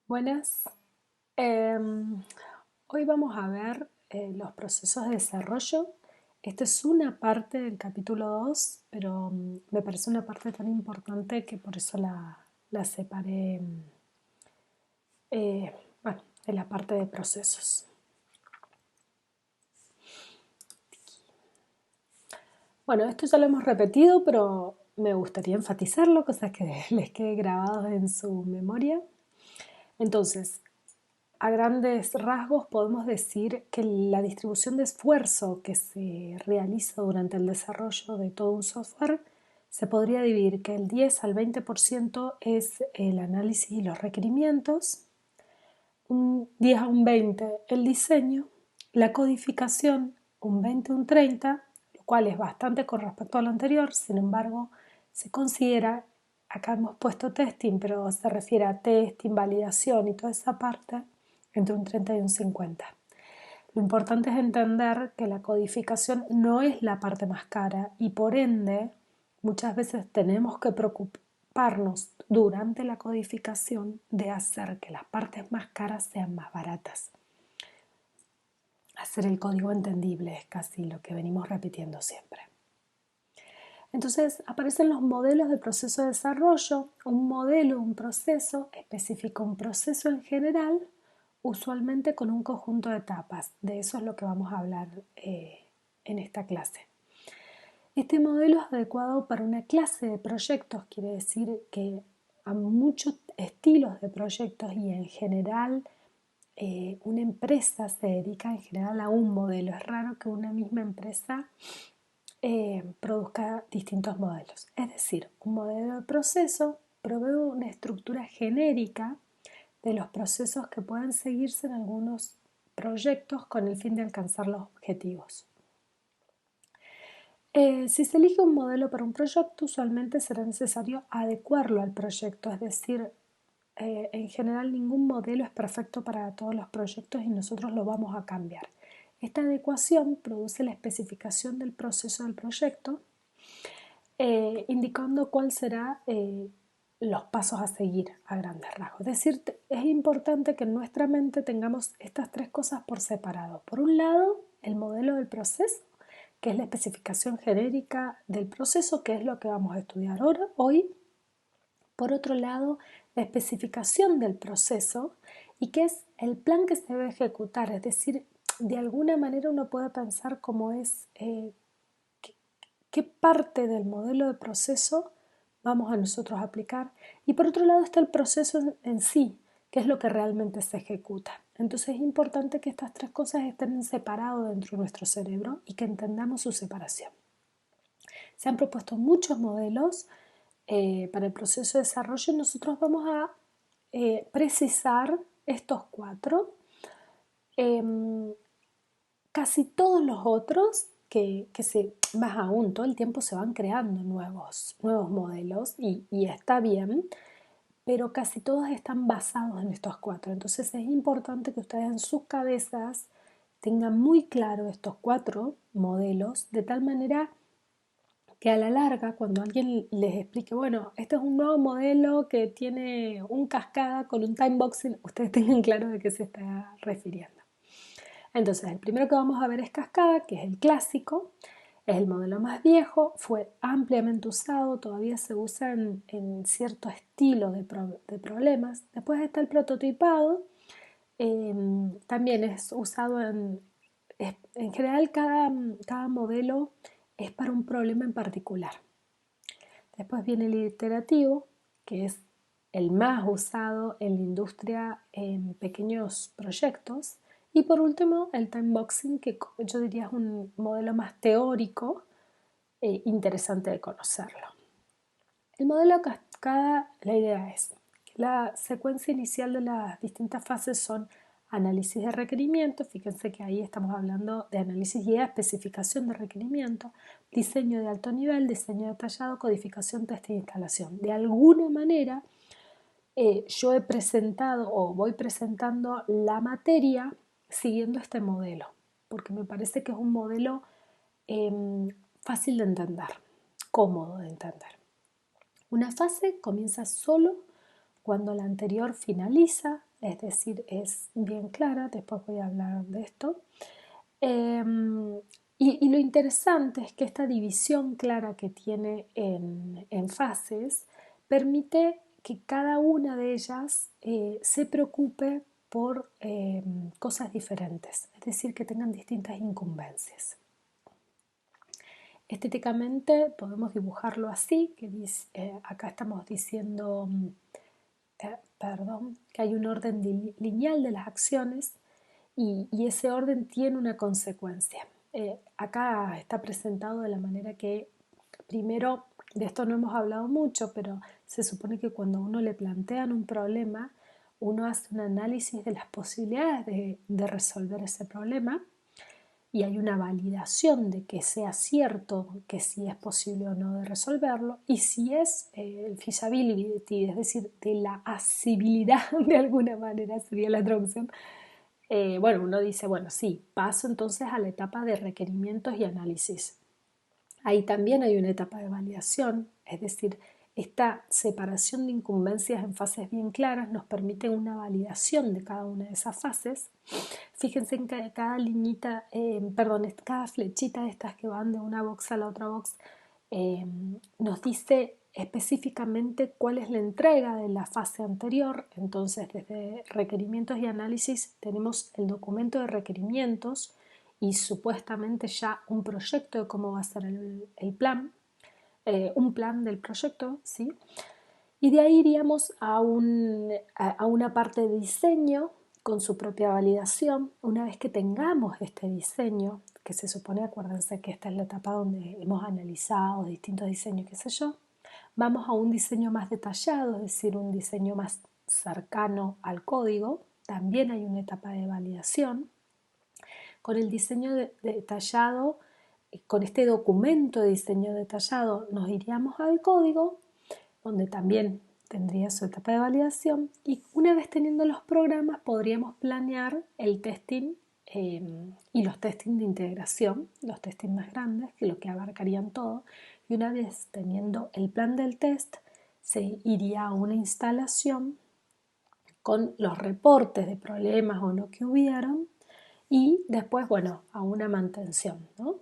Buenas. Em, Hoy vamos a ver los procesos de desarrollo. Esta es una parte del capítulo 2, pero me parece una parte tan importante que por eso la separé, eh, bueno, de la parte de procesos. Bueno, esto ya lo hemos repetido, pero me gustaría enfatizarlo, cosas que les quede grabados en su memoria. Entonces, a grandes rasgos podemos decir que la distribución de esfuerzo que se realiza durante el desarrollo de todo un software se podría dividir que el 10 al 20% es el análisis y los requerimientos, un 10 a un 20 el diseño, la codificación un 20 a un 30, lo cual es bastante con respecto a lo anterior. Sin embargo, se considera, acá hemos puesto testing, pero se refiere a testing, validación y toda esa parte, entre un 30 y un 50. Lo importante es entender que la codificación no es la parte más cara y por ende muchas veces tenemos que preocuparnos durante la codificación de hacer que las partes más caras sean más baratas. Hacer el código entendible es casi lo que venimos repitiendo siempre. Entonces aparecen los modelos de proceso de desarrollo. Un modelo, un proceso, especifica un proceso en general, usualmente con un conjunto de etapas. De eso es lo que vamos a hablar en esta clase. Este modelo es adecuado para una clase de proyectos, quiere decir que a muchos estilos de proyectos y en general una empresa se dedica en general a un modelo. Es raro que una misma empresa produzca distintos modelos. Es decir, un modelo de proceso provee una estructura genérica de los procesos que pueden seguirse en algunos proyectos con el fin de alcanzar los objetivos. Si se elige un modelo para un proyecto, usualmente será necesario adecuarlo al proyecto, es decir, en general ningún modelo es perfecto para todos los proyectos y nosotros lo vamos a cambiar. Esta adecuación produce la especificación del proceso del proyecto, indicando cuál será los pasos a seguir a grandes rasgos. Es decir, es importante que en nuestra mente tengamos estas tres cosas por separado. Por un lado, el modelo del proceso, que es la especificación genérica del proceso, que es lo que vamos a estudiar ahora, hoy. Por otro lado, la especificación del proceso y que es el plan que se debe ejecutar. Es decir, de alguna manera uno puede pensar cómo es, qué parte del modelo de proceso vamos a nosotros a aplicar. Y por otro lado está el proceso en sí, que es lo que realmente se ejecuta. Entonces es importante que estas tres cosas estén separadas dentro de nuestro cerebro y que entendamos su separación. Se han propuesto muchos modelos para el proceso de desarrollo y nosotros vamos a precisar estos cuatro. Em, Casi todos los otros más aún, todo el tiempo se van creando nuevos modelos y está bien, pero casi todos están basados en estos cuatro. Entonces es importante que ustedes en sus cabezas tengan muy claro estos cuatro modelos, de tal manera que a la larga, cuando alguien les explique, bueno, este es un nuevo modelo que tiene un cascada con un timeboxing, ustedes tengan claro de qué se está refiriendo. Entonces, el primero que vamos a ver es cascada, que es el clásico, es el modelo más viejo, fue ampliamente usado, todavía se usa en cierto estilo de problemas. Después está el prototipado, también es usado en general cada modelo es para un problema en particular. Después viene el iterativo, que es el más usado en la industria en pequeños proyectos. Y por último, el timeboxing, que yo diría es un modelo más teórico e interesante de conocerlo. El modelo cascada, la idea es que la secuencia inicial de las distintas fases son análisis de requerimientos, fíjense que ahí estamos hablando de análisis y especificación de requerimientos, diseño de alto nivel, diseño detallado, codificación, test e instalación. De alguna manera yo he presentado o voy presentando la materia siguiendo este modelo, porque me parece que es un modelo eh, fácil de entender, cómodo de entender. Una fase comienza solo cuando la anterior finaliza, es decir, es bien clara, después voy a hablar de esto. Y lo interesante es que esta división clara que tiene en fases permite que cada una de ellas se preocupe por cosas diferentes, es decir, que tengan distintas incumbencias. Estéticamente podemos dibujarlo así, que acá estamos diciendo, que hay un orden lineal de las acciones y ese orden tiene una consecuencia. Acá está presentado de la manera que, primero, de esto no hemos hablado mucho, pero se supone que cuando uno le plantean un problema, uno hace un análisis de las posibilidades de resolver ese problema y hay una validación de que sea cierto que sí es posible o no de resolverlo, y si es el feasibility, es decir, de la asibilidad de alguna manera sería la traducción. Bueno, uno dice, bueno, sí, paso entonces a la etapa de requerimientos y análisis. Ahí también hay una etapa de validación, es decir, esta separación de incumbencias en fases bien claras nos permite una validación de cada una de esas fases. Fíjense en que cada liñita, cada flechita de estas que van de una box a la otra box nos dice específicamente cuál es la entrega de la fase anterior. Entonces, desde requerimientos y análisis tenemos el documento de requerimientos y supuestamente ya un proyecto de cómo va a ser el plan, un plan del proyecto, ¿sí? Y de ahí iríamos a una parte de diseño con su propia validación. Una vez que tengamos este diseño, que se supone, acuérdense que esta es la etapa donde hemos analizado distintos diseños, qué sé yo, vamos a un diseño más detallado, es decir, un diseño más cercano al código. También hay una etapa de validación. Con el diseño detallado, con este documento de diseño detallado, nos iríamos al código, donde también tendría su etapa de validación, y una vez teniendo los programas podríamos planear el testing y los testing de integración, los testing más grandes, que lo que abarcarían todo, y una vez teniendo el plan del test se iría a una instalación con los reportes de problemas o no que hubieron y después, bueno, a una mantención, ¿no?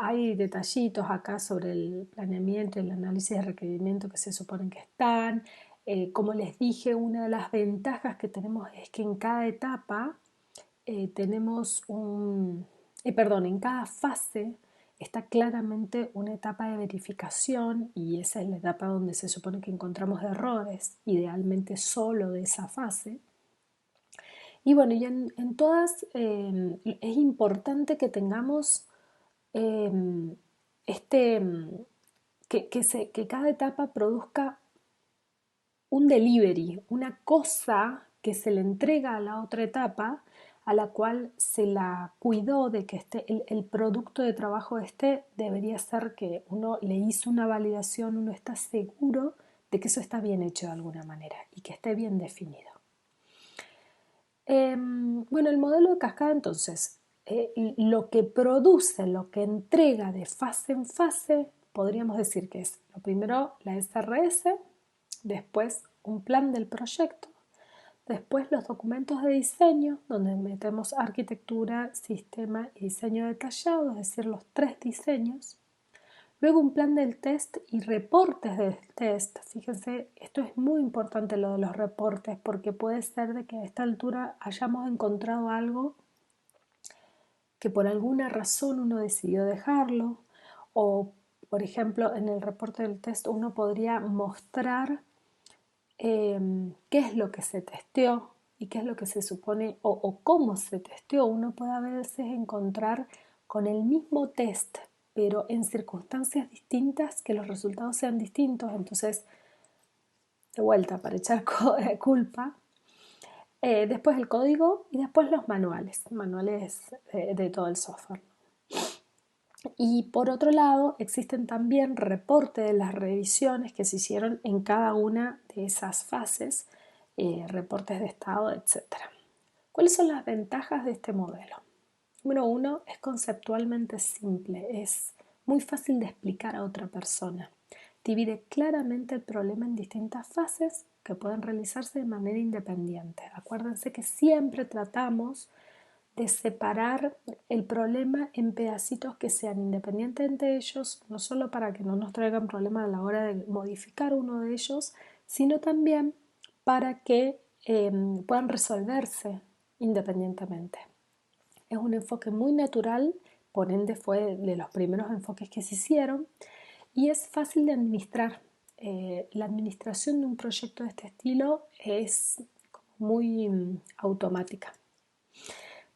Hay detallitos acá sobre el planeamiento y el análisis de requerimientos que se suponen que están. Como les dije, una de las ventajas que tenemos es que en cada etapa en cada fase está claramente una etapa de verificación y esa es la etapa donde se supone que encontramos errores, idealmente solo de esa fase. Y bueno, y en todas es importante que tengamos eh, este, que cada etapa produzca un delivery, una cosa que se le entrega a la otra etapa, a la cual se la cuidó de que el producto de trabajo debería ser que uno le hizo una validación, uno está seguro de que eso está bien hecho de alguna manera y que esté bien definido. Bueno, el modelo de cascada entonces, lo que produce, lo que entrega de fase en fase, podríamos decir que es lo primero la SRS, después un plan del proyecto, después los documentos de diseño, donde metemos arquitectura, sistema y diseño detallado, es decir, los 3 diseños. Luego un plan del test y reportes del test. Fíjense, esto es muy importante lo de los reportes porque puede ser de que a esta altura hayamos encontrado algo que por alguna razón uno decidió dejarlo o, por ejemplo, en el reporte del test uno podría mostrar qué es lo que se testeó y qué es lo que se supone o cómo se testeó. Uno puede a veces encontrar con el mismo test, pero en circunstancias distintas, que los resultados sean distintos. Entonces, de vuelta, para echar culpa. Después el código y después los manuales de todo el software. Y por otro lado, existen también reportes de las revisiones que se hicieron en cada una de esas fases, reportes de estado, etc. ¿Cuáles son las ventajas de este modelo? Número 1, es conceptualmente simple, es muy fácil de explicar a otra persona. Divide claramente el problema en distintas fases que pueden realizarse de manera independiente. Acuérdense que siempre tratamos de separar el problema en pedacitos que sean independientes entre ellos, no solo para que no nos traigan problemas a la hora de modificar uno de ellos, sino también para que puedan resolverse independientemente. Es un enfoque muy natural, por ende fue de los primeros enfoques que se hicieron y es fácil de administrar. La administración de un proyecto de este estilo es muy automática.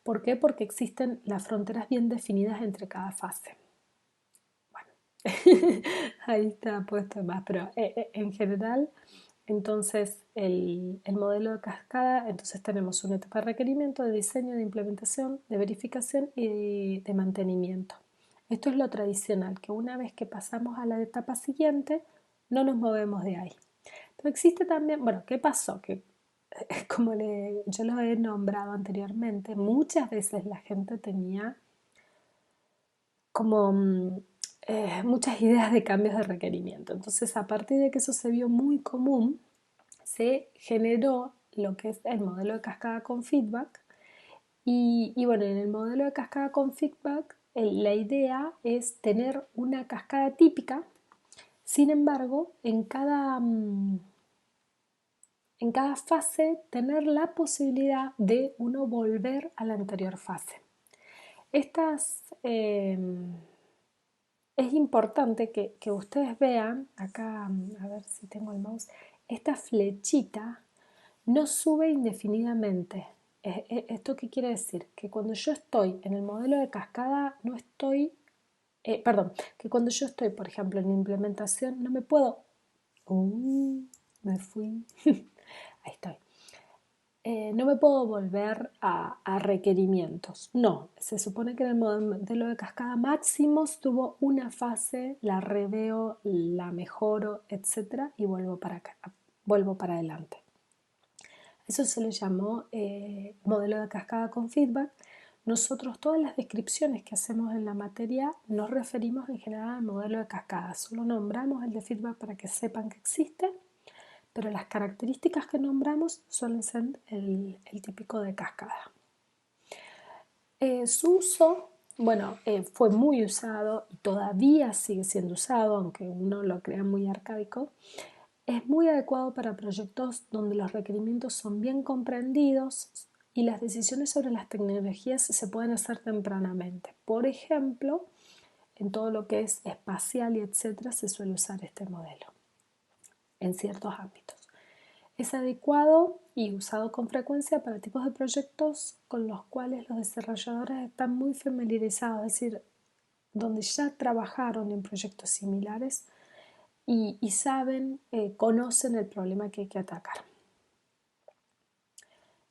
¿Por qué? Porque existen las fronteras bien definidas entre cada fase. Bueno, ahí está puesto más, pero en general, entonces el modelo de cascada, entonces tenemos una etapa de requerimiento, de diseño, de implementación, de verificación y de mantenimiento. Esto es lo tradicional, que una vez que pasamos a la etapa siguiente, no nos movemos de ahí. Pero existe también, bueno, ¿qué pasó? Que como yo lo he nombrado anteriormente, muchas veces la gente tenía como muchas ideas de cambios de requerimiento. Entonces, a partir de que eso se vio muy común, se generó lo que es el modelo de cascada con feedback. Y bueno, en el modelo de cascada con feedback, la idea es tener una cascada típica. Sin embargo, en cada fase tener la posibilidad de uno volver a la anterior fase. Es importante que ustedes vean, acá a ver si tengo el mouse, esta flechita no sube indefinidamente. ¿Esto qué quiere decir? Que cuando yo estoy en el modelo de cascada no estoy, que cuando yo estoy, por ejemplo, en implementación no me puedo... me fui. Ahí estoy. No me puedo volver a requerimientos. No, se supone que en el modelo de cascada máximos tuvo una fase, la reveo, la mejoro, etc. y vuelvo para acá, vuelvo para adelante. Eso se le llamó modelo de cascada con feedback. Nosotros todas las descripciones que hacemos en la materia nos referimos en general al modelo de cascada. Solo nombramos el de feedback para que sepan que existe, pero las características que nombramos suelen ser el típico de cascada. Su uso, bueno, fue muy usado y todavía sigue siendo usado, aunque uno lo crea muy arcaico. Es muy adecuado para proyectos donde los requerimientos son bien comprendidos y las decisiones sobre las tecnologías se pueden hacer tempranamente. Por ejemplo, en todo lo que es espacial y etcétera, se suele usar este modelo en ciertos ámbitos. Es adecuado y usado con frecuencia para tipos de proyectos con los cuales los desarrolladores están muy familiarizados, es decir, donde ya trabajaron en proyectos similares y saben, conocen el problema que hay que atacar.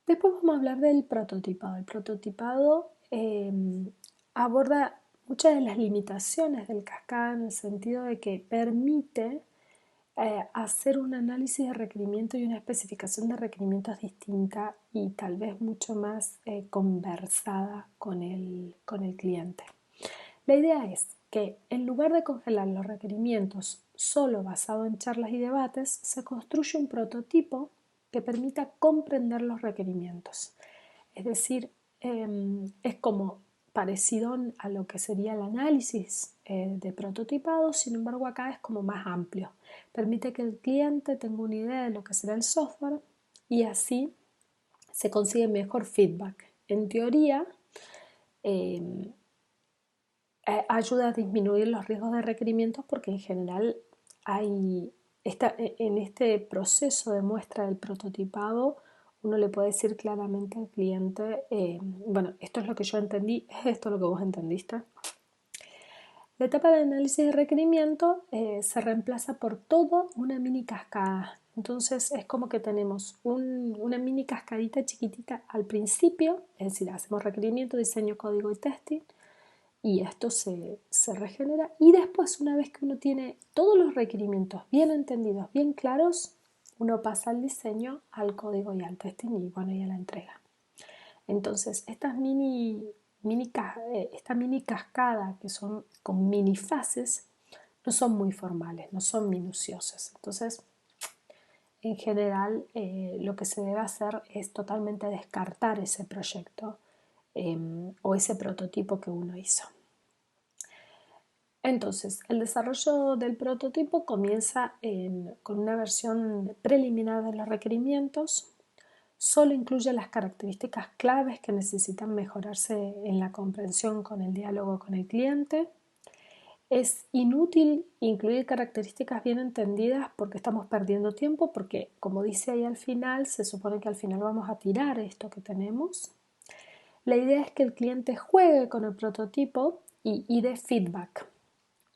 Después vamos a hablar del prototipado. El prototipado aborda muchas de las limitaciones del cascada en el sentido de que permite hacer un análisis de requerimientos y una especificación de requerimientos distinta y tal vez mucho más conversada con el cliente. La idea es que en lugar de congelar los requerimientos solo basado en charlas y debates, se construye un prototipo que permita comprender los requerimientos. Es decir, es como parecido a lo que sería el análisis de prototipado, sin embargo acá es como más amplio. Permite que el cliente tenga una idea de lo que será el software y así se consigue mejor feedback. En teoría, ayuda a disminuir los riesgos de requerimientos porque en general en este proceso de muestra del prototipado uno le puede decir claramente al cliente, bueno, esto es lo que yo entendí, ¿es esto lo que vos entendiste? La etapa de análisis de requerimiento se reemplaza por toda una mini cascada. Entonces es como que tenemos una mini cascadita chiquitita al principio, es decir, hacemos requerimiento, diseño, código y testing, y esto se regenera. Y después, una vez que uno tiene todos los requerimientos bien entendidos, bien claros, uno pasa al diseño, al código y al testing y bueno, y a la entrega. Entonces, estas mini esta mini cascada, que son con mini fases, no son muy formales, no son minuciosas. Entonces, en general, lo que se debe hacer es totalmente descartar ese proyecto o ese prototipo que uno hizo. Entonces, el desarrollo del prototipo comienza con una versión preliminar de los requerimientos. Solo incluye las características claves que necesitan mejorarse en la comprensión con el diálogo con el cliente. Es inútil incluir características bien entendidas porque estamos perdiendo tiempo, porque como dice ahí al final, se supone que al final vamos a tirar esto que tenemos. La idea es que el cliente juegue con el prototipo y dé feedback.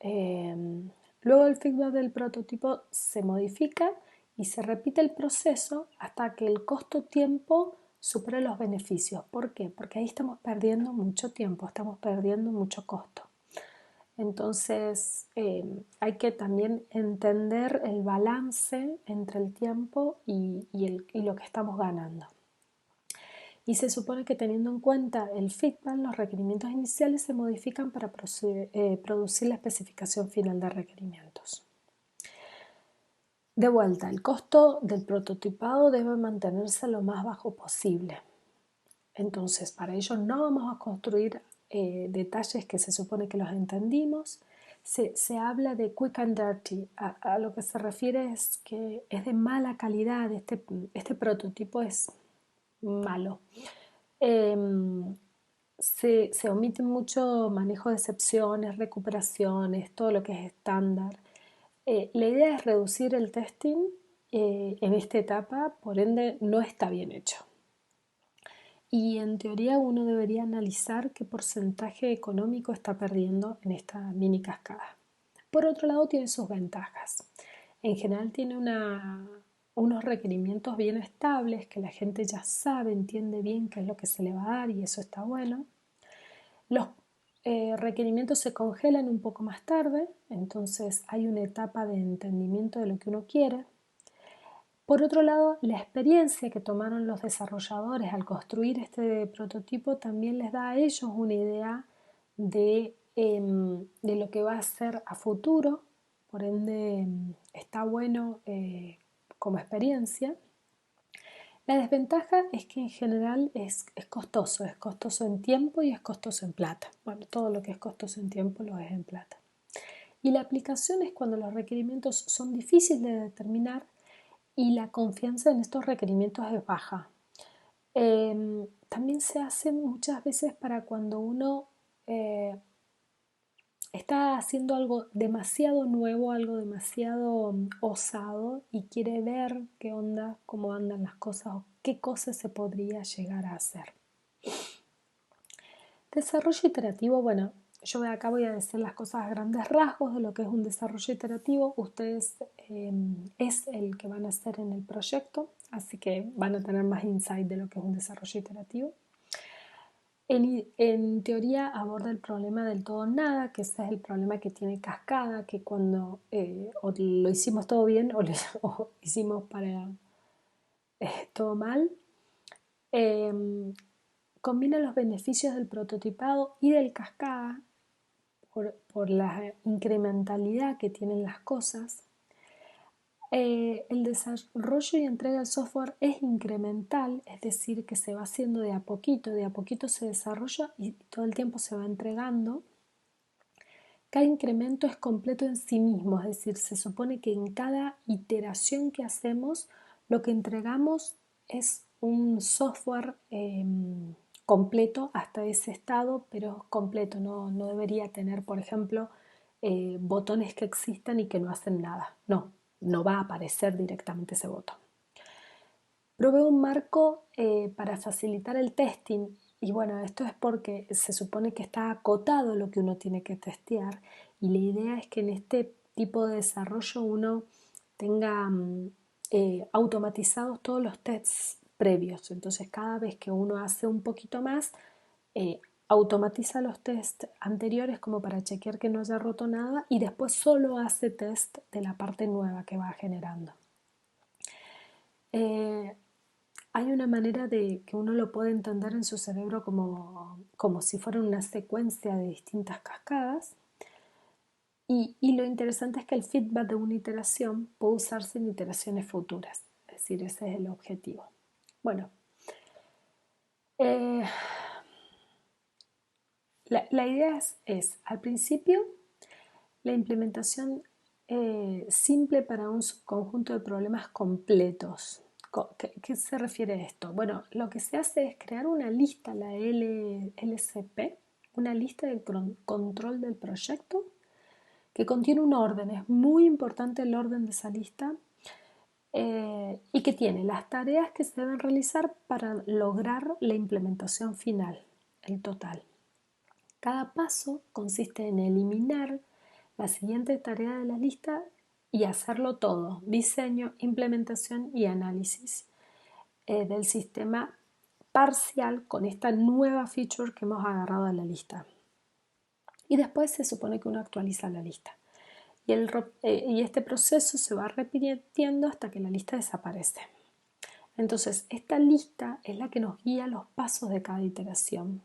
Luego el feedback del prototipo se modifica y se repite el proceso hasta que el costo-tiempo supere los beneficios. ¿Por qué? Porque ahí estamos perdiendo mucho tiempo, estamos perdiendo mucho costo. Entonces hay que también entender el balance entre el tiempo y lo que estamos ganando. Y se supone que teniendo en cuenta el feedback, los requerimientos iniciales se modifican para producir la especificación final de requerimientos. De vuelta, el costo del prototipado debe mantenerse lo más bajo posible. Entonces, para ello no vamos a construir detalles que se supone que los entendimos. Se habla de quick and dirty. A lo que se refiere es que es de mala calidad, este prototipo es malo. Se omite mucho manejo de excepciones, recuperaciones, todo lo que es estándar. La idea es reducir el testing en esta etapa, por ende no está bien hecho. Y en teoría uno debería analizar qué porcentaje económico está perdiendo en esta mini cascada. Por otro lado tiene sus ventajas. En general tiene unos requerimientos bien estables que la gente ya sabe, entiende bien qué es lo que se le va a dar y eso está bueno. Los requerimientos se congelan un poco más tarde, entonces hay una etapa de entendimiento de lo que uno quiere. Por otro lado, la experiencia que tomaron los desarrolladores al construir este prototipo también les da a ellos una idea de lo que va a ser a futuro, por ende está bueno como experiencia. La desventaja es que en general es costoso en tiempo y es costoso en plata. Bueno, todo lo que es costoso en tiempo lo es en plata. Y la aplicación es cuando los requerimientos son difíciles de determinar y la confianza en estos requerimientos es baja. También se hace muchas veces para cuando uno está haciendo algo demasiado nuevo, algo demasiado osado y quiere ver qué onda, cómo andan las cosas o qué cosas se podría llegar a hacer. Desarrollo iterativo, bueno, yo acá voy a decir las cosas a grandes rasgos de lo que es un desarrollo iterativo. Ustedes es el que van a hacer en el proyecto, así que van a tener más insight de lo que es un desarrollo iterativo. En teoría aborda el problema del todo nada, que ese es el problema que tiene Cascada, que cuando o lo hicimos todo bien o hicimos para todo mal. Combina los beneficios del prototipado y del Cascada por la incrementalidad que tienen las cosas. El desarrollo y entrega del software es incremental, es decir, que se va haciendo de a poquito se desarrolla y todo el tiempo se va entregando. Cada incremento es completo en sí mismo, es decir, se supone que en cada iteración que hacemos lo que entregamos es un software completo hasta ese estado, pero completo, no debería tener, por ejemplo, botones que existan y que no hacen nada. No va a aparecer directamente ese botón. Provee un marco para facilitar el testing y bueno, esto es porque se supone que está acotado lo que uno tiene que testear y la idea es que en este tipo de desarrollo uno tenga automatizados todos los tests previos. Entonces cada vez que uno hace un poquito más, automatiza los tests anteriores como para chequear que no haya roto nada y después solo hace test de la parte nueva que va generando. Hay una manera de que uno lo puede entender en su cerebro como si fuera una secuencia de distintas cascadas. Y lo interesante es que el feedback de una iteración puede usarse en iteraciones futuras. Es decir, ese es el objetivo. Bueno, eh, la idea al principio, la implementación simple para un subconjunto de problemas completos. ¿Qué se refiere a esto? Bueno, lo que se hace es crear una lista, la LCP, una lista de control del proyecto que contiene un orden. Es muy importante el orden de esa lista y que tiene las tareas que se deben realizar para lograr la implementación final, el total. Cada paso consiste en eliminar la siguiente tarea de la lista y hacerlo todo: diseño, implementación y análisis del sistema parcial con esta nueva feature que hemos agarrado de la lista. Y después se supone que uno actualiza la lista. Y este proceso se va repitiendo hasta que la lista desaparece. Entonces, esta lista es la que nos guía los pasos de cada iteración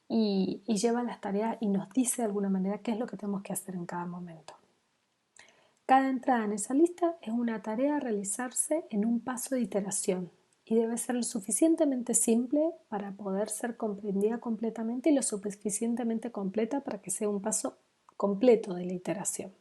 y lleva las tareas y nos dice de alguna manera qué es lo que tenemos que hacer en cada momento. Cada entrada en esa lista es una tarea a realizarse en un paso de iteración y debe ser lo suficientemente simple para poder ser comprendida completamente y lo suficientemente completa para que sea un paso completo de la iteración.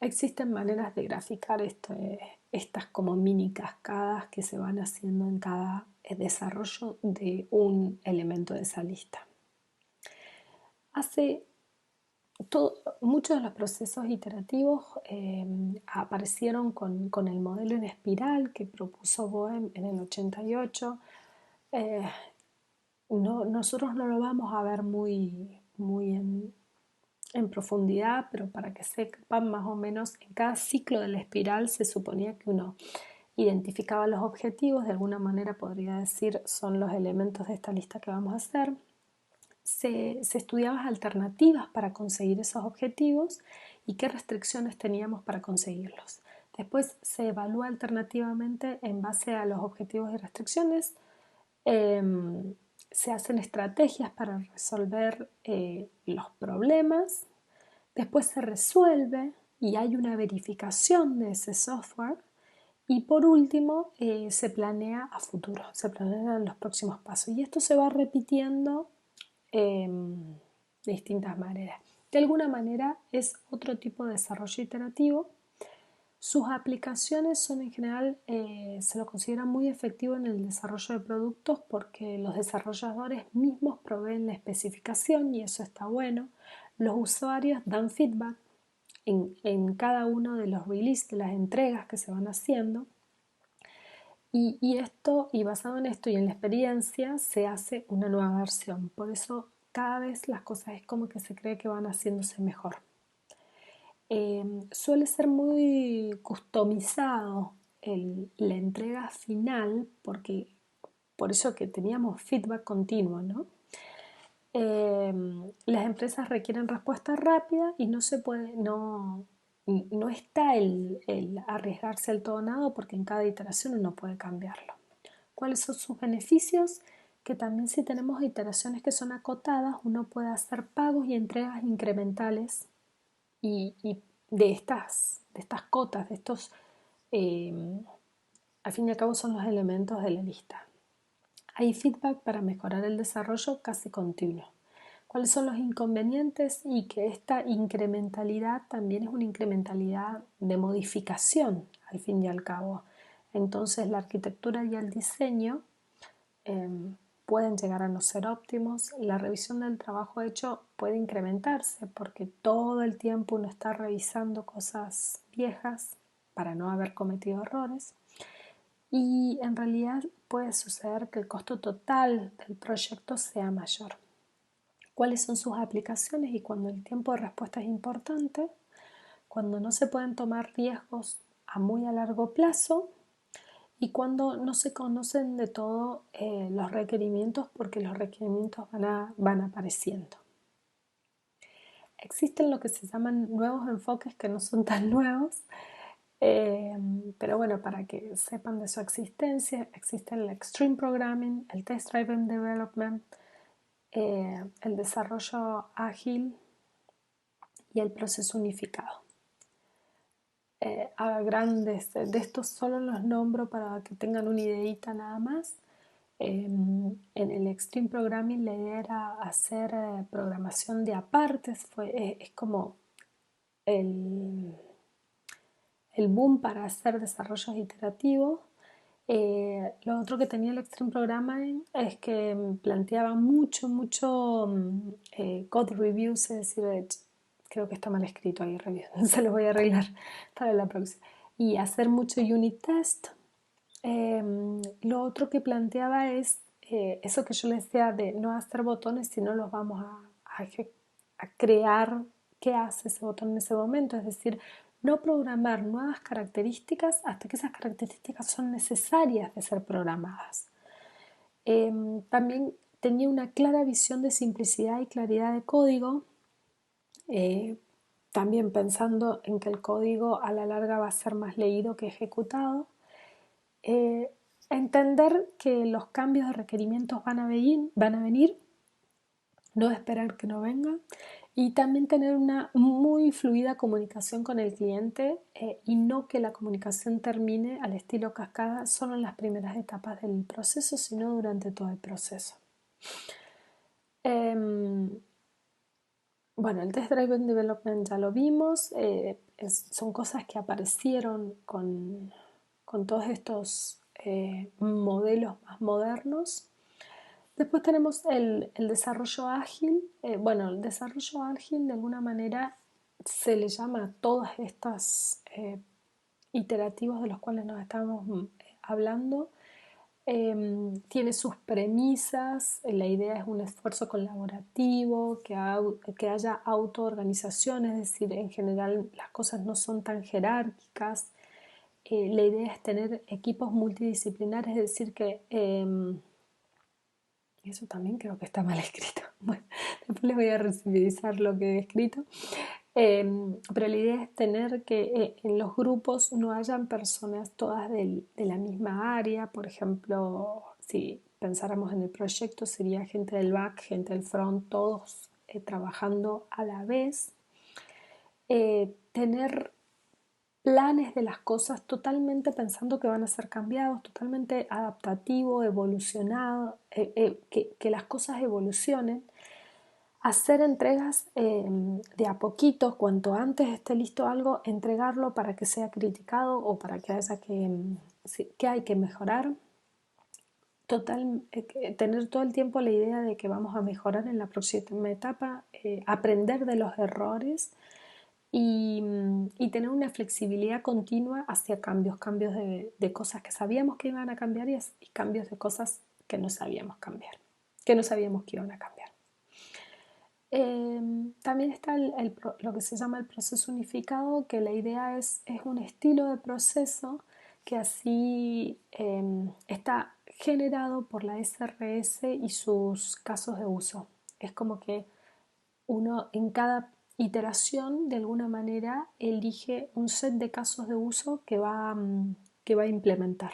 Existen maneras de graficar estas como mini cascadas que se van haciendo en cada desarrollo de un elemento de esa lista. Muchos de los procesos iterativos aparecieron con el modelo en espiral que propuso Boehm en el 88. Nosotros no lo vamos a ver muy en profundidad, pero para que sepan más o menos, en cada ciclo de la espiral se suponía que uno identificaba los objetivos, de alguna manera podría decir son los elementos de esta lista que vamos a hacer. Se estudiaban alternativas para conseguir esos objetivos y qué restricciones teníamos para conseguirlos. Después se evalúa alternativamente en base a los objetivos y restricciones. Se hacen estrategias para resolver los problemas. Después se resuelve y hay una verificación de ese software. Y por último, se planea a futuro, se planean los próximos pasos. Y esto se va repitiendo de distintas maneras. De alguna manera es otro tipo de desarrollo iterativo. Sus aplicaciones son en general, se lo consideran muy efectivo en el desarrollo de productos porque los desarrolladores mismos proveen la especificación y eso está bueno. Los usuarios dan feedback en cada uno de los releases, de las entregas que se van haciendo. Y basado en esto y en la experiencia se hace una nueva versión. Por eso cada vez las cosas es como que se cree que van haciéndose mejor. Suele ser muy customizado la entrega final porque por eso que teníamos feedback continuo, ¿no? Las empresas requieren respuesta rápida y no se puede, no está el arriesgarse al todo nada porque en cada iteración uno puede cambiarlo. ¿Cuáles son sus beneficios? Que también si tenemos iteraciones que son acotadas, uno puede hacer pagos y entregas incrementales y de estas cotas, de estos, al fin y al cabo son los elementos de la lista. Hay feedback para mejorar el desarrollo casi continuo. ¿Cuáles son los inconvenientes? Y que esta incrementalidad también es una incrementalidad de modificación, al fin y al cabo. Entonces la arquitectura y el diseño pueden llegar a no ser óptimos. La revisión del trabajo hecho puede incrementarse porque todo el tiempo uno está revisando cosas viejas para no haber cometido errores. Y en realidad puede suceder que el costo total del proyecto sea mayor. ¿Cuáles son sus aplicaciones? Y cuando el tiempo de respuesta es importante, cuando no se pueden tomar riesgos a muy a largo plazo y cuando no se conocen de todo los requerimientos porque los requerimientos van apareciendo. Existen lo que se llaman nuevos enfoques que no son tan nuevos, Pero bueno, para que sepan de su existencia, existe el Extreme Programming, el Test Driven Development, el desarrollo ágil y el proceso unificado. A grandes, de estos solo los nombro para que tengan una ideita nada más. En el Extreme Programming la idea era hacer programación de apartes, es como el, el boom para hacer desarrollos iterativos. Lo otro que tenía el Extreme Programming es que planteaba mucho code reviews, es decir, creo que está mal escrito ahí, review, se lo voy a arreglar para la próxima. Y hacer mucho unit test. Lo otro que planteaba es eso que yo les decía de no hacer botones, sino los vamos a crear qué hace ese botón en ese momento, es decir, no programar nuevas características hasta que esas características son necesarias de ser programadas. También tenía una clara visión de simplicidad y claridad de código, eh, también pensando en que el código a la larga va a ser más leído que ejecutado. Eh, Entender que los cambios de requerimientos van a venir, no esperar que no vengan, y también tener una muy fluida comunicación con el cliente, y no que la comunicación termine al estilo cascada solo en las primeras etapas del proceso, sino durante todo el proceso. Em, bueno, el Test Driven Development ya lo vimos, son cosas que aparecieron con todos estos modelos más modernos. Después tenemos el desarrollo ágil. Bueno, el desarrollo ágil de alguna manera se le llama a todas estas iterativos de los cuales nos estamos hablando. Tiene sus premisas, la idea es un esfuerzo colaborativo, que haya autoorganización, es decir, en general las cosas no son tan jerárquicas. La idea es tener equipos multidisciplinares, es decir, que eso también creo que está mal escrito. Bueno, después les voy a revisar lo que he escrito. Pero la idea es tener que en los grupos no hayan personas todas de la misma área. Por ejemplo, si pensáramos en el proyecto, sería gente del back, gente del front, todos trabajando a la vez. Tener planes de las cosas totalmente pensando que van a ser cambiados, totalmente adaptativo, evolucionado, que las cosas evolucionen. Hacer entregas de a poquito, cuanto antes esté listo algo, entregarlo para que sea criticado o para que haya que hay que mejorar. Tener todo el tiempo la idea de que vamos a mejorar en la próxima etapa, aprender de los errores y tener una flexibilidad continua hacia cambios de cosas que sabíamos que iban a cambiar y cambios de cosas que no sabíamos cambiar, que no sabíamos que iban a cambiar. También está lo que se llama el proceso unificado, que la idea es un estilo de proceso que así está generado por la SRS y sus casos de uso. Es como que uno en cada iteración de alguna manera elige un set de casos de uso que va a implementar.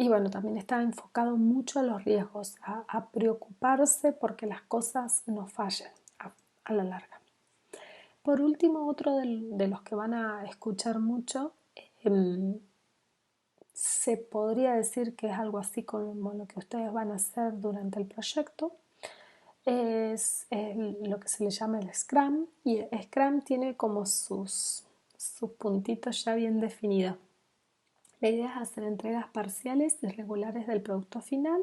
Y bueno, también está enfocado mucho a los riesgos, a preocuparse porque las cosas no fallen a la larga. Por último, otro de los que van a escuchar mucho, se podría decir que es algo así como lo que ustedes van a hacer durante el proyecto, es lo que se le llama el Scrum, y el Scrum tiene como sus puntitos ya bien definidos. La idea es hacer entregas parciales y regulares del producto final.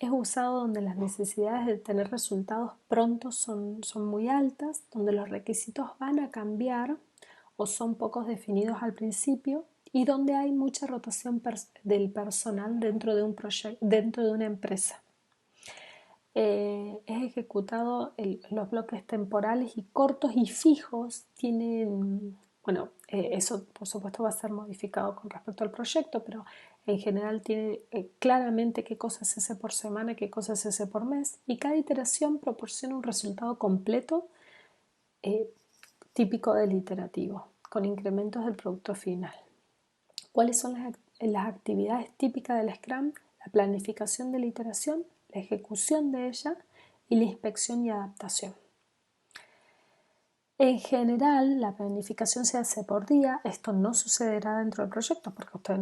Es usado donde las necesidades de tener resultados prontos son muy altas, donde los requisitos van a cambiar o son pocos definidos al principio y donde hay mucha rotación del personal dentro de un proyecto, dentro de una empresa. Es ejecutado los bloques temporales y cortos y fijos tienen, bueno, eso por supuesto va a ser modificado con respecto al proyecto, pero en general tiene claramente qué cosas se hace por semana y qué cosas se hace por mes, y cada iteración proporciona un resultado completo, eh, típico del iterativo, con incrementos del producto final. ¿Cuáles son las actividades típicas del Scrum? La planificación de la iteración, la ejecución de ella y la inspección y adaptación. En general, la planificación se hace por día. Esto no sucederá dentro del proyecto porque ustedes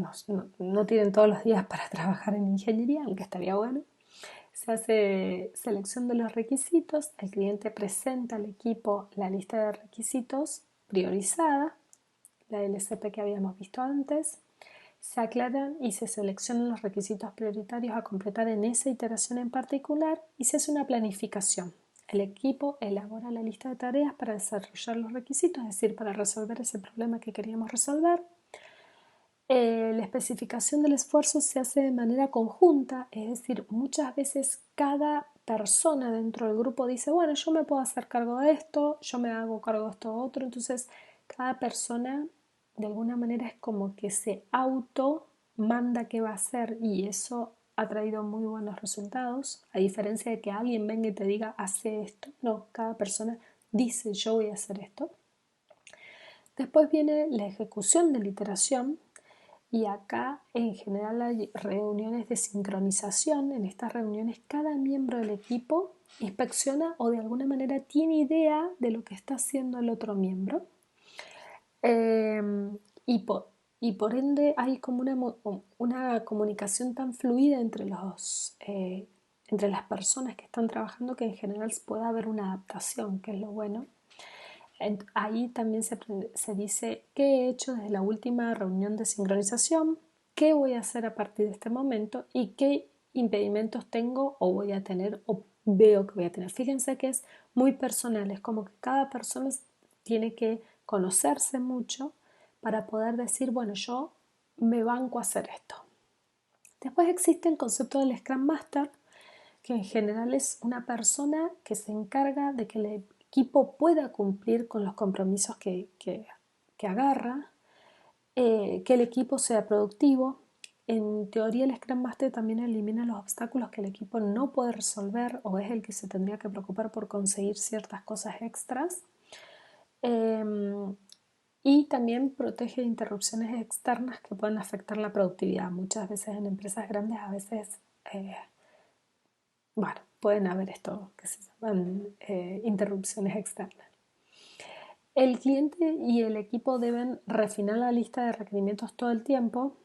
no tienen todos los días para trabajar en ingeniería, aunque estaría bueno. Se hace selección de los requisitos, el cliente presenta al equipo la lista de requisitos priorizada, la LCP que habíamos visto antes. Se aclaran y se seleccionan los requisitos prioritarios a completar en esa iteración en particular y se hace una planificación. El equipo elabora la lista de tareas para desarrollar los requisitos, es decir, para resolver ese problema que queríamos resolver. La especificación del esfuerzo se hace de manera conjunta, es decir, muchas veces cada persona dentro del grupo dice, bueno, yo me puedo hacer cargo de esto, yo me hago cargo de esto otro, entonces cada persona de alguna manera es como que se auto manda qué va a hacer y eso ha traído muy buenos resultados, a diferencia de que alguien venga y te diga, hace esto, no, cada persona dice, yo voy a hacer esto. Después viene la ejecución de la iteración. Y acá en general hay reuniones de sincronización. En estas reuniones cada miembro del equipo inspecciona o de alguna manera tiene idea de lo que está haciendo el otro miembro. Eh, y, por, y por ende hay como una comunicación tan fluida entre las personas que están trabajando que en general puede haber una adaptación, que es lo bueno. Ahí también se dice qué he hecho desde la última reunión de sincronización, qué voy a hacer a partir de este momento y qué impedimentos tengo o voy a tener o veo que voy a tener. Fíjense que es muy personal, es como que cada persona tiene que conocerse mucho para poder decir, bueno, yo me banco a hacer esto. Después existe el concepto del Scrum Master, que en general es una persona que se encarga de que el equipo pueda cumplir con los compromisos que agarra, que el equipo sea productivo. En teoría el Scrum Master también elimina los obstáculos que el equipo no puede resolver o es el que se tendría que preocupar por conseguir ciertas cosas extras. Y también protege de interrupciones externas que pueden afectar la productividad. Muchas veces en empresas grandes a veces bueno, pueden haber esto que se llaman interrupciones externas. El cliente y el equipo deben refinar la lista de requerimientos todo el tiempo,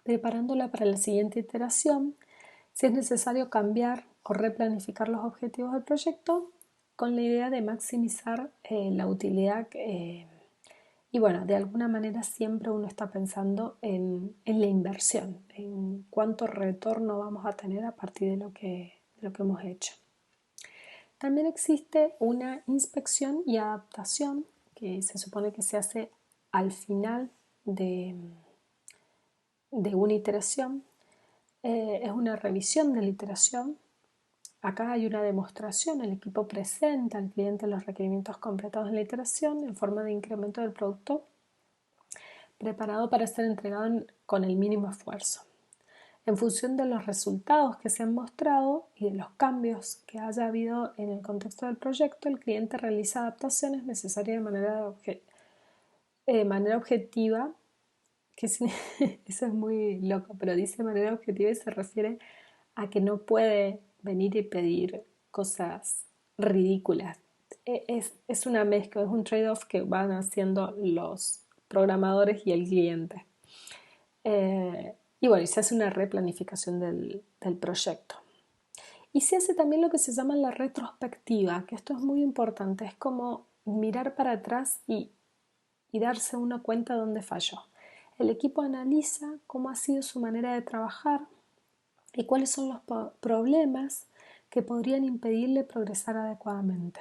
preparándola para la siguiente iteración. Si es necesario cambiar o replanificar los objetivos del proyecto con la idea de maximizar la utilidad y bueno, de alguna manera siempre uno está pensando en la inversión, en cuánto retorno vamos a tener a partir de lo que hemos hecho. También existe una inspección y adaptación que se supone que se hace al final de una iteración. Es una revisión de la iteración. Acá hay una demostración, el equipo presenta al cliente los requerimientos completados en la iteración en forma de incremento del producto preparado para ser entregado con el mínimo esfuerzo. En función de los resultados que se han mostrado y de los cambios que haya habido en el contexto del proyecto, el cliente realiza adaptaciones necesarias de manera objetiva, que eso es muy loco, pero dice de manera objetiva y se refiere a que no puede venir y pedir cosas ridículas. Es una mezcla, es un trade-off que van haciendo los programadores y el cliente. Y bueno, y se hace una replanificación del proyecto. Y se hace también lo que se llama la retrospectiva, que esto es muy importante, es como mirar para atrás y darse uno cuenta de dónde falló. El equipo analiza cómo ha sido su manera de trabajar y cuáles son los problemas que podrían impedirle progresar adecuadamente.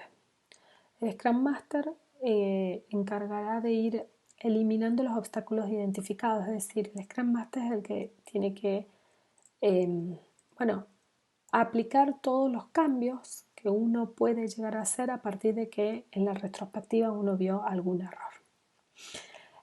El Scrum Master encargará de ir eliminando los obstáculos identificados, es decir, el Scrum Master es el que tiene que aplicar todos los cambios que uno puede llegar a hacer a partir de que en la retrospectiva uno vio algún error.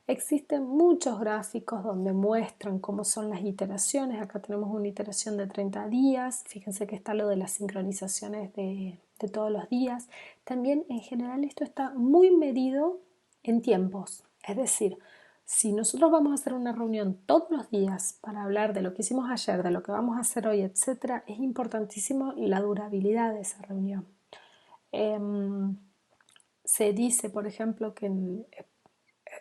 Existen muchos gráficos donde muestran cómo son las iteraciones. Acá tenemos una iteración de 30 días. Fíjense que está lo de las sincronizaciones de de todos los días. También en general esto está muy medido en tiempos. Es decir, si nosotros vamos a hacer una reunión todos los días para hablar de lo que hicimos ayer, de lo que vamos a hacer hoy, etc., es importantísimo la durabilidad de esa reunión. Se dice, por ejemplo, que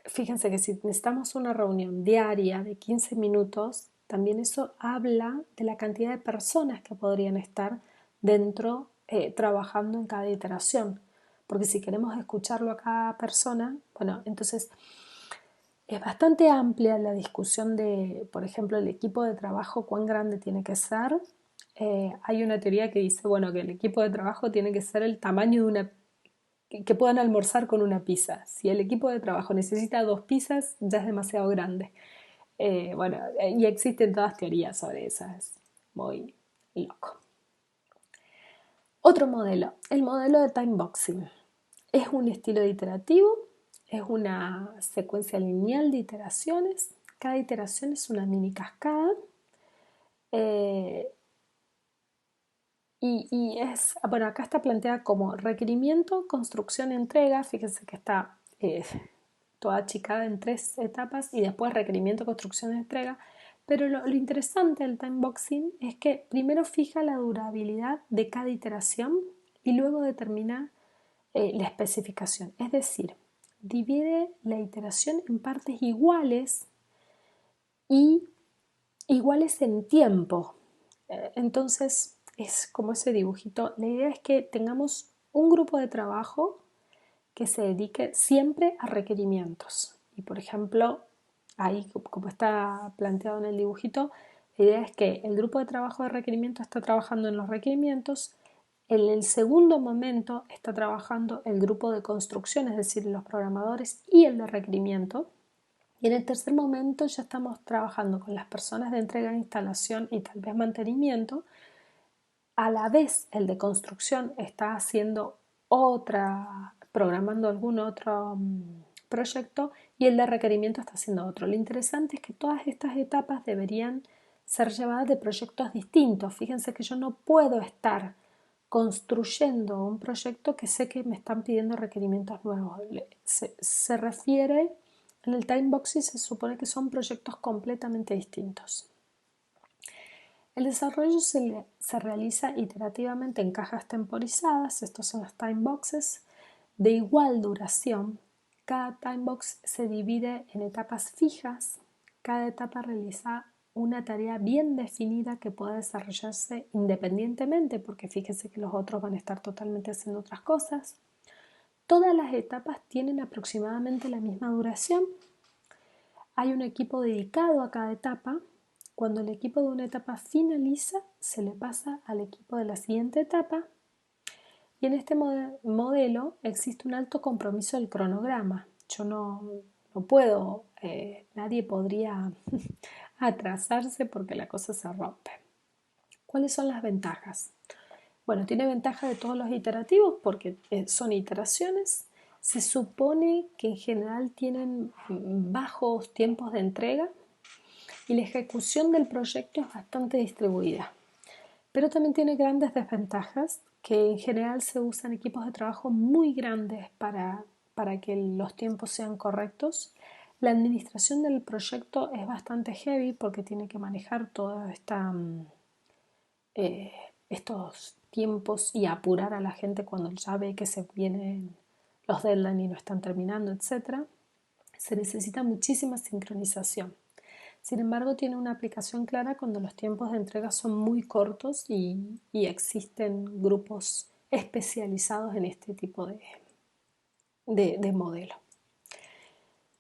fíjense que si necesitamos una reunión diaria de 15 minutos, también eso habla de la cantidad de personas que podrían estar dentro trabajando en cada iteración. Porque si queremos escucharlo a cada persona, bueno, entonces es bastante amplia la discusión de, por ejemplo, el equipo de trabajo, cuán grande tiene que ser. Hay una teoría que dice, bueno, que el equipo de trabajo tiene que ser el tamaño de una que puedan almorzar con una pizza. Si el equipo de trabajo necesita 2 pizzas, ya es demasiado grande. Y existen todas teorías sobre eso, es muy loco. Otro modelo, el modelo de time boxing. Es un estilo iterativo, es una secuencia lineal de iteraciones. Cada iteración es una mini cascada. Bueno, acá está planteada como requerimiento, construcción, entrega. Fíjense que está toda achicada en 3 etapas y después requerimiento, construcción, entrega. Pero lo interesante del time boxing es que primero fija la durabilidad de cada iteración y luego determina la especificación. Es decir, divide la iteración en partes iguales y iguales en tiempo. Entonces es como ese dibujito. La idea es que tengamos un grupo de trabajo que se dedique siempre a requerimientos. Y por ejemplo, ahí como está planteado en el dibujito, la idea es que el grupo de trabajo de requerimientos está trabajando en los requerimientos. En el segundo momento está trabajando el grupo de construcción, es decir, los programadores y el de requerimiento. Y en el tercer momento ya estamos trabajando con las personas de entrega, instalación y tal vez mantenimiento. A la vez el de construcción está haciendo programando algún otro proyecto y el de requerimiento está haciendo otro. Lo interesante es que todas estas etapas deberían ser llevadas de proyectos distintos. Fíjense que yo no puedo estar construyendo un proyecto que sé que me están pidiendo requerimientos nuevos. Se refiere, en el time boxing se supone que son proyectos completamente distintos. El desarrollo se realiza iterativamente en cajas temporizadas, estos son los time boxes, de igual duración. Cada time box se divide en etapas fijas, cada etapa realiza una tarea bien definida que puede desarrollarse independientemente, porque fíjense que los otros van a estar totalmente haciendo otras cosas. Todas las etapas tienen aproximadamente la misma duración. Hay un equipo dedicado a cada etapa. Cuando el equipo de una etapa finaliza, se le pasa al equipo de la siguiente etapa. Y en este modelo existe un alto compromiso del cronograma. Yo no puedo, nadie podría atrasarse porque la cosa se rompe. ¿Cuáles son las ventajas? Bueno, tiene ventaja de todos los iterativos porque son iteraciones. Se supone que en general tienen bajos tiempos de entrega y la ejecución del proyecto es bastante distribuida. Pero también tiene grandes desventajas, que en general se usan equipos de trabajo muy grandes para que los tiempos sean correctos. La administración del proyecto es bastante heavy porque tiene que manejar toda estos tiempos y apurar a la gente cuando ya ve que se vienen los deadlines y no están terminando, etc. Se necesita muchísima sincronización. Sin embargo, tiene una aplicación clara cuando los tiempos de entrega son muy cortos y existen grupos especializados en este tipo de modelo.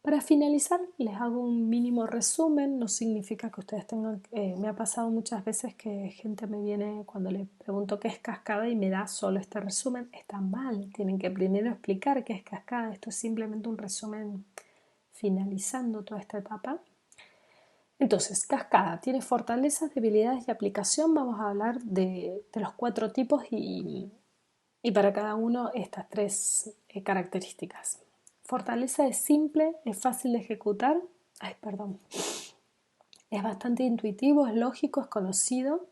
Para finalizar, les hago un mínimo resumen. No significa que ustedes tengan... me ha pasado muchas veces que gente me viene cuando le pregunto qué es cascada y me da solo este resumen. Está mal, tienen que primero explicar qué es cascada. Esto es simplemente un resumen finalizando toda esta etapa. Entonces, cascada tiene fortalezas, debilidades y aplicación. Vamos a hablar de los 4 tipos y para cada uno estas 3 características. Fortaleza es simple, es fácil de ejecutar. Es bastante intuitivo, es lógico, es conocido.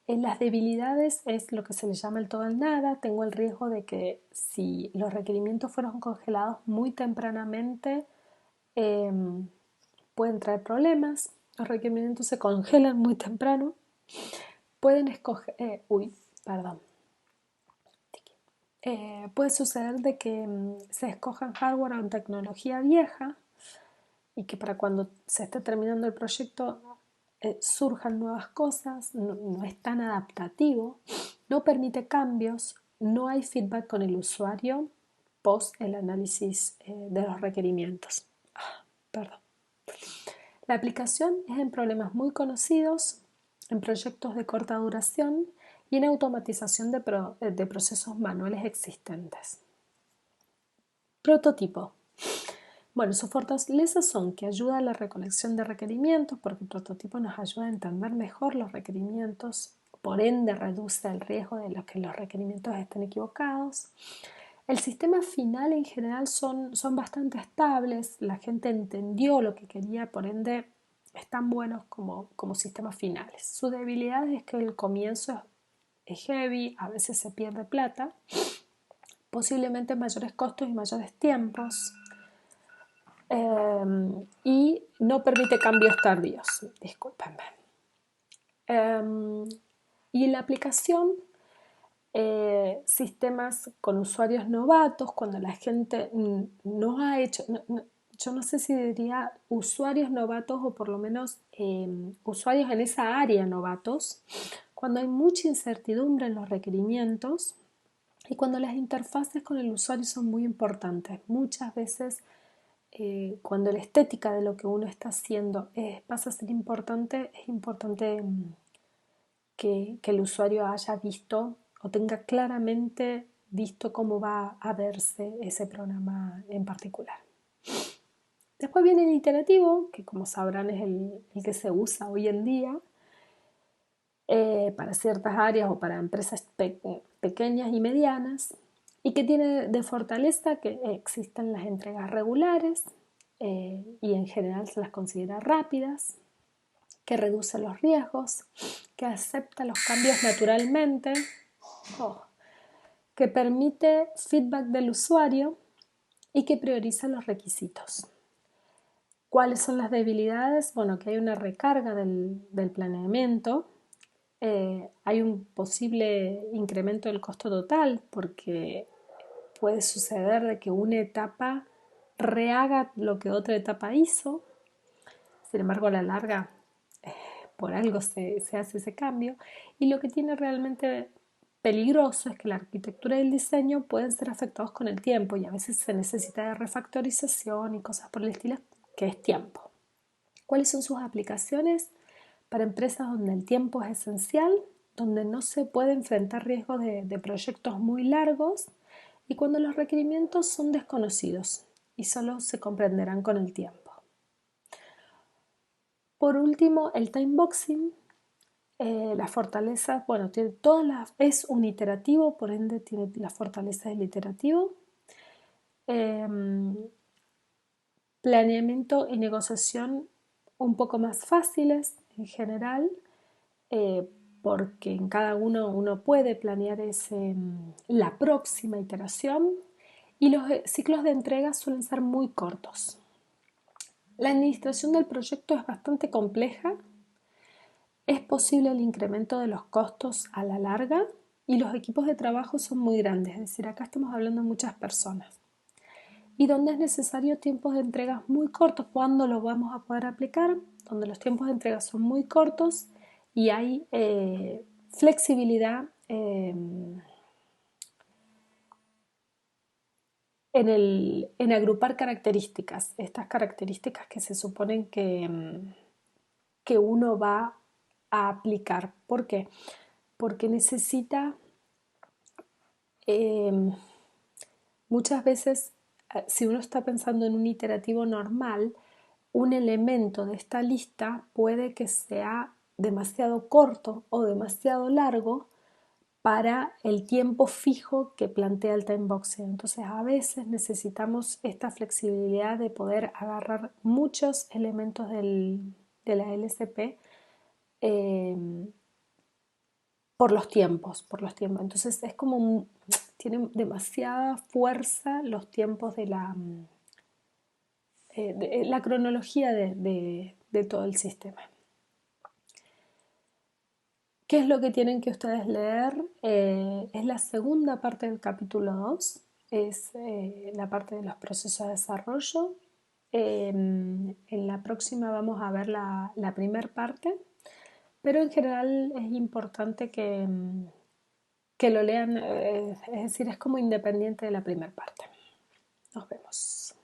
En las debilidades es lo que se le llama el todo al nada. Tengo el riesgo de que si los requerimientos fueron congelados muy tempranamente, pueden traer problemas. Los requerimientos se congelan muy temprano. Pueden escoger, perdón. Puede suceder de que se escojan hardware o tecnología vieja y que para cuando se esté terminando el proyecto surjan nuevas cosas, no es tan adaptativo, no permite cambios, no hay feedback con el usuario post el análisis de los requerimientos. Perdón. La aplicación es en problemas muy conocidos, en proyectos de corta duración y en automatización de procesos manuales existentes. Prototipo. Bueno, sus fortalezas son que ayuda a la recolección de requerimientos, porque el prototipo nos ayuda a entender mejor los requerimientos, por ende reduce el riesgo de que los requerimientos estén equivocados. El sistema final en general son bastante estables, la gente entendió lo que quería, por ende están buenos como sistemas finales. Su debilidad es que el comienzo es heavy, a veces se pierde plata, posiblemente mayores costos y mayores tiempos. Y no permite cambios tardíos, discúlpenme. Y en la aplicación, sistemas con usuarios novatos, cuando la gente no ha hecho, yo no sé si diría usuarios novatos o por lo menos usuarios en esa área novatos, cuando hay mucha incertidumbre en los requerimientos y cuando las interfaces con el usuario son muy importantes. Muchas veces cuando la estética de lo que uno está haciendo pasa a ser importante, es importante que el usuario haya visto o tenga claramente visto cómo va a verse ese programa en particular. Después viene el iterativo, que como sabrán es el que se usa hoy en día para ciertas áreas o para empresas pequeñas y medianas, y que tiene de fortaleza que existen las entregas regulares y en general se las considera rápidas, que reduce los riesgos, que acepta los cambios naturalmente, que permite feedback del usuario y que prioriza los requisitos. ¿Cuáles son las debilidades? Bueno, que hay una recarga del planeamiento, hay un posible incremento del costo total porque puede suceder de que una etapa rehaga lo que otra etapa hizo. Sin embargo, a la larga, por algo se hace ese cambio. Y lo que tiene realmente peligroso es que la arquitectura y el diseño pueden ser afectados con el tiempo y a veces se necesita de refactorización y cosas por el estilo, que es tiempo. ¿Cuáles son sus aplicaciones? Para empresas donde el tiempo es esencial, donde no se puede enfrentar riesgos de proyectos muy largos y cuando los requerimientos son desconocidos y solo se comprenderán con el tiempo. Por último, el timeboxing, la fortaleza, bueno, tiene es un iterativo, por ende tiene las fortalezas del iterativo. Planeamiento y negociación un poco más fáciles en general, porque en cada uno puede planear la próxima iteración y los ciclos de entrega suelen ser muy cortos. La administración del proyecto es bastante compleja, es posible el incremento de los costos a la larga y los equipos de trabajo son muy grandes, es decir, acá estamos hablando de muchas personas. Y donde es necesario tiempos de entrega muy cortos, ¿cuándo lo vamos a poder aplicar? Donde los tiempos de entrega son muy cortos y hay flexibilidad en agrupar características, estas características que se suponen que uno va a aplicar. ¿Por qué? Porque necesita muchas veces, si uno está pensando en un iterativo normal, un elemento de esta lista puede que sea demasiado corto o demasiado largo para el tiempo fijo que plantea el timeboxing. Entonces a veces necesitamos esta flexibilidad de poder agarrar muchos elementos de la LSP por los tiempos, por los tiempos. Entonces es como, tienen demasiada fuerza los tiempos de la cronología de todo el sistema. ¿Qué es lo que tienen que ustedes leer? Es la segunda parte del capítulo 2, es la parte de los procesos de desarrollo. En la próxima vamos a ver la primera parte, pero en general es importante que lo lean, es decir, es como independiente de la primera parte. Nos vemos.